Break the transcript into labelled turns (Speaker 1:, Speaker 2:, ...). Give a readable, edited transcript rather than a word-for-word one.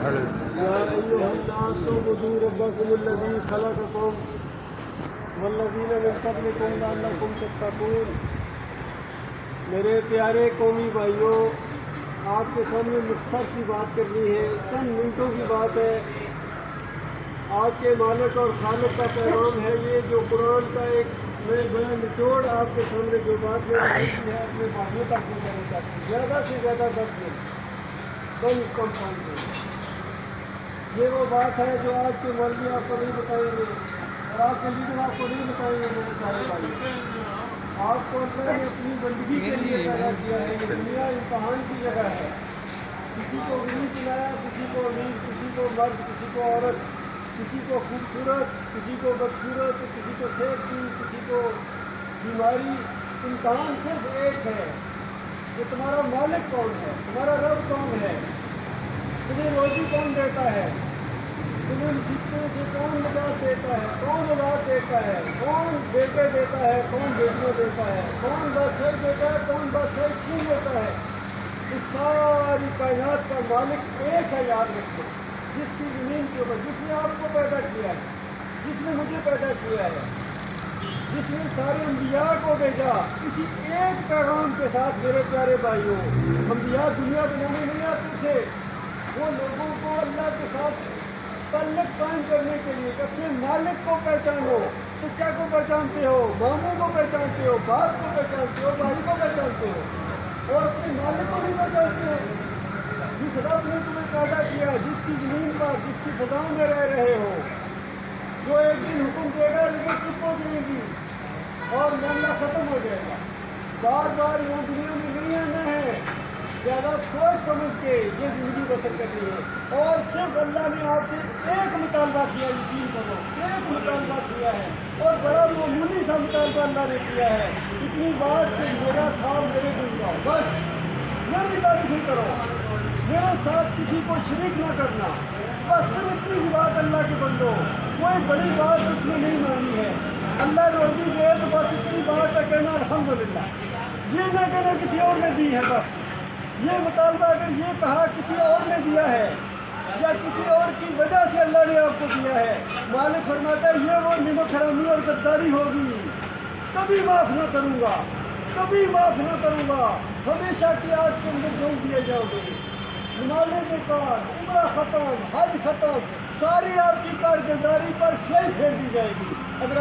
Speaker 1: يا أيها الناس اعبدوا ربكم الذي خلقكم والذين من قبلكم لعلكم تتقون۔ میرے پیارے قومی بھائیوں، آپ کے سامنے مختصر سی بات کرنی ہے، چند منٹوں کی بات ہے۔ آپ کے مالک اور خالق کا پیغام ہے یہ، جو قرآن کا ایک بڑا نچوڑ آپ کے سامنے جو بات ہے اپنے باتوں تک پہنچانا چاہتے ہیں۔ زیادہ سے زیادہ 10 دن، کم 5 دن۔ یہ وہ بات ہے جو آج کے مولوی آپ کو نہیں بتائیں گے اور آپ کے لیڈر آپ کو نہیں بتائیں گے۔ میرے سارے بھائی، آپ کو اللہ نے اپنی بندگی کے لیے پیدا کیا ہے۔ یہ دنیا امتحان کی جگہ ہے۔ کسی کو غریب بنایا، کسی کو امیر، کسی کو مرد، کسی کو عورت، کسی کو خوبصورت، کسی کو بدصورت، کسی کو صحت کی، کسی کو بیماری۔ امتحان صرف ایک ہے کہ تمہارا مالک کون ہے، تمہارا رب کون ہے، تمہیں روزی کون دیتا ہے، تمہیں مصیبتوں سے کون نجات دیتا ہے، کون اولاد دیتا ہے، کون بیٹے دیتا ہے، کون بیٹیاں دیتا ہے، کون بادشاہی دیتا ہے، کون بادشاہی چھین لیتا ہے۔ اس ساری کائنات کا مالک ایک ہے، یاد رکھو، جس کی زمین کے اوپر، جس نے آپ کو پیدا کیا ہے، جس نے مجھے پیدا کیا ہے، جس نے سارے انبیاء کو بھیجا، اسی ایک پیغام کے ساتھ میرے پیارے بھائیوں، انبیاء دنیا بنانے نہیں آتے تھے، وہ لوگوں کو اللہ کے ساتھ تعلق قائم کرنے کے لیے کہ اپنے مالک کو پہچانو۔ تو کیا کو پہچانتے ہو؟ ماموں کو پہچانتے ہو، باپ کو پہچانتے ہو، بھائی کو پہچانتے ہو، اور اپنے مالک کو نہیں پہچانتے ہو؟ جس رب نے تمہیں پیدا کیا، جس کی زمین پر، جس کی فضاؤں میں رہ رہے ہو، جو ایک دن حکم دے گا لیکن چپ ہو جائے گی اور معاملہ ختم ہو جائے گا۔ بار بار یہاں دنیا میں نہیں آنا ہے، زیادہ سوچ سمجھ کے یہ زندگی بسر کرنی ہے۔ اور صرف اللہ نے آپ سے ایک مطالبہ کیا، یقین کرو، ایک مطالبہ کیا ہے، اور بڑا معمولی سا مطالبہ اللہ نے کیا ہے۔ اتنی بات کہ میرا کھاؤ، میرے دل جاؤ، بس میری تعریف ہی کرو، میرے ساتھ کسی کو شریک نہ کرنا، بس صرف اتنی سی بات اللہ کے بندو۔ کوئی بڑی بات اس نے نہیں مانی ہے۔ اللہ روزی دے تو بس اتنی بات ہے کہنا الحمدللہ، یہ نہ کہنا کسی اور نے دی ہے۔ بس یہ مطالبہ اگر یہ کہا کسی اور نے دیا ہے یا کسی اور کی وجہ سے اللہ نے آپ کو دیا ہے، مالک فرماتا ہے یہ وہ نمک حرامی اور غداری ہوگی، کبھی معاف نہ کروں گا، کبھی معاف نہ کروں گا، ہمیشہ کی آگ کے اندر ڈھونک دیے جاؤ گے۔ نمازیں بیکار، عمرہ ختم، حج ختم، ساری آپ کی کارگرداری پر سیل پھیر دی جائے گی۔ اگر